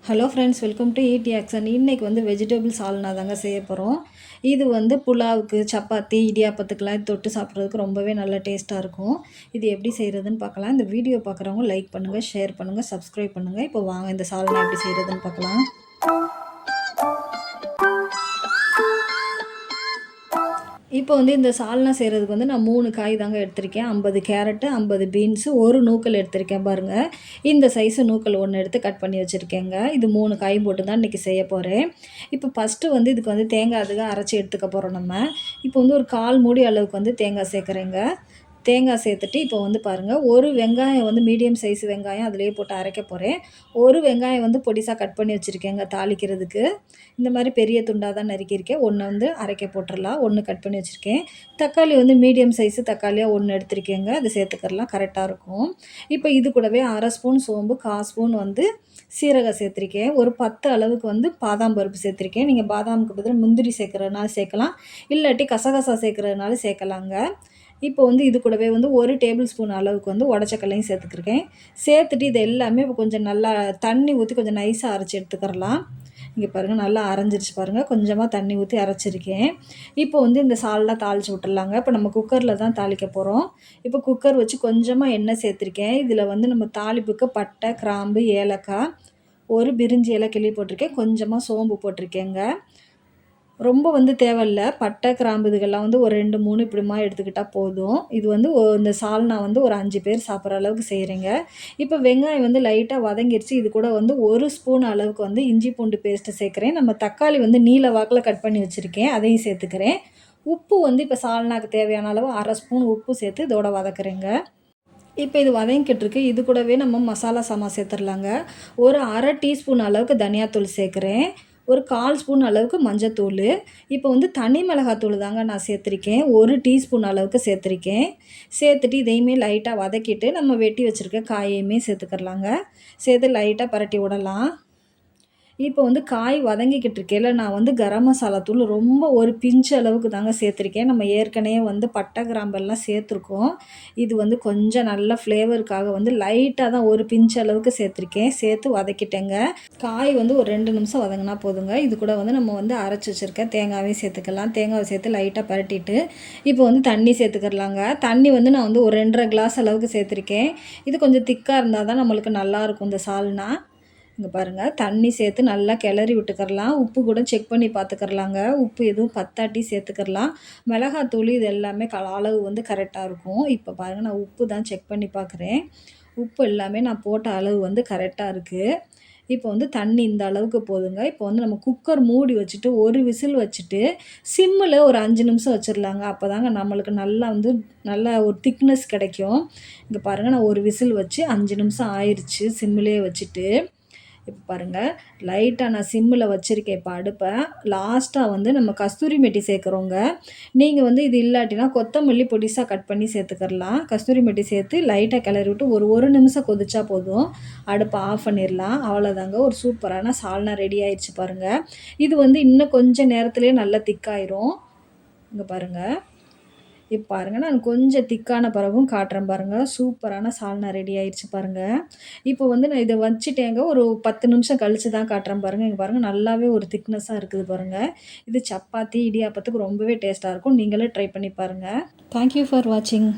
Hello friends, welcome to ED action. இன்றைக்கி வந்து vegetable சால்னா தாங்க செய்ய போகிறோம். இது வந்து புலாவுக்கு, சப்பாத்தி, இடியாப்பத்துக்கெலாம் தொட்டு சாப்பிட்றதுக்கு ரொம்பவே நல்ல டேஸ்ட்டாக இருக்கும். இது எப்படி செய்கிறதுன்னு பார்க்கலாம். இந்த வீடியோ பார்க்குறவங்க லைக் பண்ணுங்கள், ஷேர் பண்ணுங்கள், சப்ஸ்கிரைப் பண்ணுங்கள். இப்போ வாங்க இந்த சால்னா எப்படி செய்கிறதுன்னு பார்க்கலாம். இப்போ வந்து இந்த சால்னா செய்கிறதுக்கு வந்து நான் 3 காய் தாங்க எடுத்திருக்கேன். 50 கேரட்டு, 50 பீன்ஸு, ஒரு நூக்கல் எடுத்திருக்கேன் பாருங்கள். இந்த சைஸு நூக்கல் ஒன்று எடுத்து கட் பண்ணி வச்சுருக்கேங்க. இது 3 காயும் போட்டு தான் இன்றைக்கி செய்ய போகிறேன். இப்போ ஃபஸ்ட்டு வந்து இதுக்கு வந்து தேங்காய் அதுக்கு அரைச்சி எடுத்துக்க போகிறோம் நம்ம. இப்போ வந்து ஒரு 1/4 மூடி அளவுக்கு வந்து தேங்காய் சேர்க்குறேங்க. தேங்காய் சேர்த்துட்டு இப்போ வந்து பாருங்கள், ஒரு வெங்காயம் வந்து மீடியம் சைஸ் வெங்காயம் அதிலேயே போட்டு அரைக்க போகிறேன். ஒரு வெங்காயம் வந்து பொடிசாக கட் பண்ணி வச்சுருக்கேங்க தாளிக்கிறதுக்கு. இந்த மாதிரி பெரிய துண்டாக தான் நறுக்கியிருக்கேன். ஒன்று வந்து அரைக்க போட்டுடலாம், ஒன்று கட் பண்ணி வச்சுருக்கேன். தக்காளி வந்து மீடியம் சைஸு தக்காளியாக ஒன்று எடுத்திருக்கேங்க. அது சேர்த்துக்கறலாம், கரெக்டாக இருக்கும். இப்போ இது கூடவே 1/2 ஸ்பூன் சோம்பு, 1/4 ஸ்பூன் வந்து சீரகம் சேர்த்துருக்கேன். ஒரு 10 அளவுக்கு வந்து பாதாம் பருப்பு சேர்த்துருக்கேன். நீங்கள் பாதாமுக்கு பதிலாக முந்திரி சேர்க்குறதுனால சேர்க்கலாம், இல்லாட்டி கசகசா சேர்க்குறதுனால சேர்க்கலாங்க. இப்போ வந்து இது கூடவே வந்து 1 டேபிள் ஸ்பூன் அளவுக்கு வந்து உடச்சக்கல்லையும் சேர்த்துக்கிருக்கேன். சேர்த்துட்டு இது எல்லாமே இப்போ கொஞ்சம் நல்லா தண்ணி ஊற்றி கொஞ்சம் நைஸாக அரைச்சி எடுத்துக்கிறலாம். இங்கே பாருங்கள், நல்லா அரைஞ்சிருச்சு பாருங்கள். கொஞ்சமாக தண்ணி ஊற்றி அரைச்சிருக்கேன். இப்போ வந்து இந்த சால்லாம் தாளித்து விட்டுடலாங்க. இப்போ நம்ம குக்கரில் தான் தாளிக்க போகிறோம். இப்போ குக்கர் வச்சு கொஞ்சமாக எண்ணெய் சேர்த்துருக்கேன். இதில் வந்து நம்ம தாளிப்புக்கு பட்டை, கிராம்பு, ஏலக்காய், ஒரு பிரிஞ்சி இலை கிள்ளி போட்டிருக்கேன், கொஞ்சமாக சோம்பு போட்டிருக்கேங்க. ரொம்ப வந்து தேவையில்ல. பட்டை, கிராம்பு இதுகெல்லாம் வந்து ஒரு 2, 3 இப்படிமா எடுத்துக்கிட்டால் போதும். இது வந்து இந்த சால்னா வந்து ஒரு 5 பேர் சாப்பிட்ற அளவுக்கு செய்கிறேங்க. இப்போ வெங்காயம் வந்து லைட்டாக வதங்கிருச்சு. இது கூட வந்து 1 ஸ்பூன் அளவுக்கு வந்து இஞ்சி பூண்டு பேஸ்ட்டு சேர்க்குறேன். நம்ம தக்காளி வந்து நீல வாக்கில் கட் பண்ணி வச்சுருக்கேன், அதையும் சேர்த்துக்கிறேன். உப்பு வந்து இப்போ சால்னாக்கு தேவையான அளவு 1/2 ஸ்பூன் உப்பு சேர்த்து இதோட வதக்குறேங்க. இப்போ இது வதங்கிக்கிட்டுருக்கு. இது கூடவே நம்ம மசாலா சாமான் சேர்த்துடலாங்க. ஒரு 1/2 டீஸ்பூன் அளவுக்கு தனியாத்தூள் சேர்க்குறேன். ஒரு 1/4 ஸ்பூன் அளவுக்கு மஞ்சத்தூள். இப்போ வந்து தனி மிளகாத்தூள் தாங்க நான் சேர்த்துருக்கேன். 1 டீஸ்பூன் அளவுக்கு சேர்த்துருக்கேன். சேர்த்துட்டு இதையுமே லைட்டாக வதக்கிட்டு நம்ம வெட்டி வச்சுருக்க காயையுமே சேர்த்துக்கிறலாங்க. சேர்த்து லைட்டாக பரட்டி விடலாம். இப்போ வந்து காய் வதங்கிக்கிட்டு இருக்கையில நான் வந்து கரம் மசாலா தூள் ரொம்ப ஒரு பிஞ்சு அளவுக்கு தாங்க சேர்த்துருக்கேன். நம்ம ஏற்கனவே வந்து பட்டை, கிராம்பெல்லாம் சேர்த்துருக்கோம். இது வந்து கொஞ்சம் நல்ல ஃப்ளேவருக்காக வந்து லைட்டாக தான் ஒரு பிஞ்சு அளவுக்கு சேர்த்துருக்கேன். சேர்த்து வதக்கிட்டேங்க. காய் வந்து ஒரு 2 நிமிஷம் வதங்கினா போதுங்க. இது கூட வந்து நம்ம வந்து அரைச்சி வச்சுருக்க தேங்காயும் சேர்த்துக்கலாம். தேங்காவை சேர்த்து லைட்டாக பரட்டிட்டு இப்போ வந்து தண்ணி சேர்த்துக்கிறலாங்க. தண்ணி வந்து நான் வந்து ஒரு 2 1/2 கிளாஸ் அளவுக்கு சேர்த்துருக்கேன். இது கொஞ்சம் திக்காக இருந்தால் தான் நம்மளுக்கு நல்லாயிருக்கும் இந்த சால்னா. இங்கே பாருங்கள், தண்ணி சேர்த்து நல்லா கிளறி விட்டுக்கரலாம். உப்பு கூட செக் பண்ணி பார்த்துக்கரலாங்க. உப்பு எதுவும் பத்தாட்டி சேர்த்துக்கரலாம். மிளகாத்தூள் இது எல்லாமே அளவு வந்து கரெக்டாக இருக்கும். இப்போ பாருங்கள், நான் உப்பு தான் செக் பண்ணி பார்க்குறேன். உப்பு எல்லாமே நான் போட்ட அளவு வந்து கரெக்டாக இருக்குது. இப்போ வந்து தண்ணி இந்த அளவுக்கு போதுங்க. இப்போ வந்து நம்ம குக்கர் மூடி வச்சுட்டு ஒரு விசில் வச்சுட்டு சிம்மில் ஒரு 5 நிமிஷம் வச்சிடலாங்க. அப்போ தாங்க நம்மளுக்கு நல்லா வந்து நல்லா ஒரு திக்னஸ் கிடைக்கும். இங்கே பாருங்கள், நான் ஒரு விசில் வச்சு 5 நிமிஷம் ஆயிடுச்சு சிம்மிலே வச்சுட்டு. இப்போ பாருங்கள், லைட்டாக நான் சிம்மில் வச்சுருக்கேன் இப்போ அடுப்பை. லாஸ்ட்டாக வந்து நம்ம கஸ்தூரி மெட்டி சேர்க்குறோங்க. நீங்கள் வந்து இது இல்லாட்டினா கொத்தமல்லி பொடிசாக கட் பண்ணி சேர்த்துக்கிறலாம். கஸ்தூரி மெட்டி சேர்த்து லைட்டாக கிளறி விட்டு ஒரு நிமிஷம் கொதிச்சா போதும். அடுப்பை ஆஃப் பண்ணிடலாம். அவ்வளோதாங்க, ஒரு சூப்பரான சால்னா ரெடி ஆயிடுச்சு பாருங்கள். இது வந்து இன்னும் கொஞ்சம் நேரத்துலேயே நல்லா திக்காயிரும். இங்கே பாருங்கள், இப்போ பாருங்கள், நான் கொஞ்சம் திக்கான பிறகும் காட்டுறேன் பாருங்கள். சூப்பரான சால்னா ரெடி ஆயிடுச்சு பாருங்கள். இப்போ வந்து நான் இதை வச்சுட்டேங்க, ஒரு 10 நிமிஷம் கழித்து தான் காட்டுறேன் பாருங்கள். இங்கே பாருங்கள், நல்லாவே ஒரு திக்னஸாக இருக்குது பாருங்கள். இது சப்பாத்தி, இடியாப்பத்துக்கு ரொம்பவே டேஸ்ட்டாக இருக்கும். நீங்களே ட்ரை பண்ணி பாருங்கள். தேங்க்யூ ஃபார் வாட்சிங்.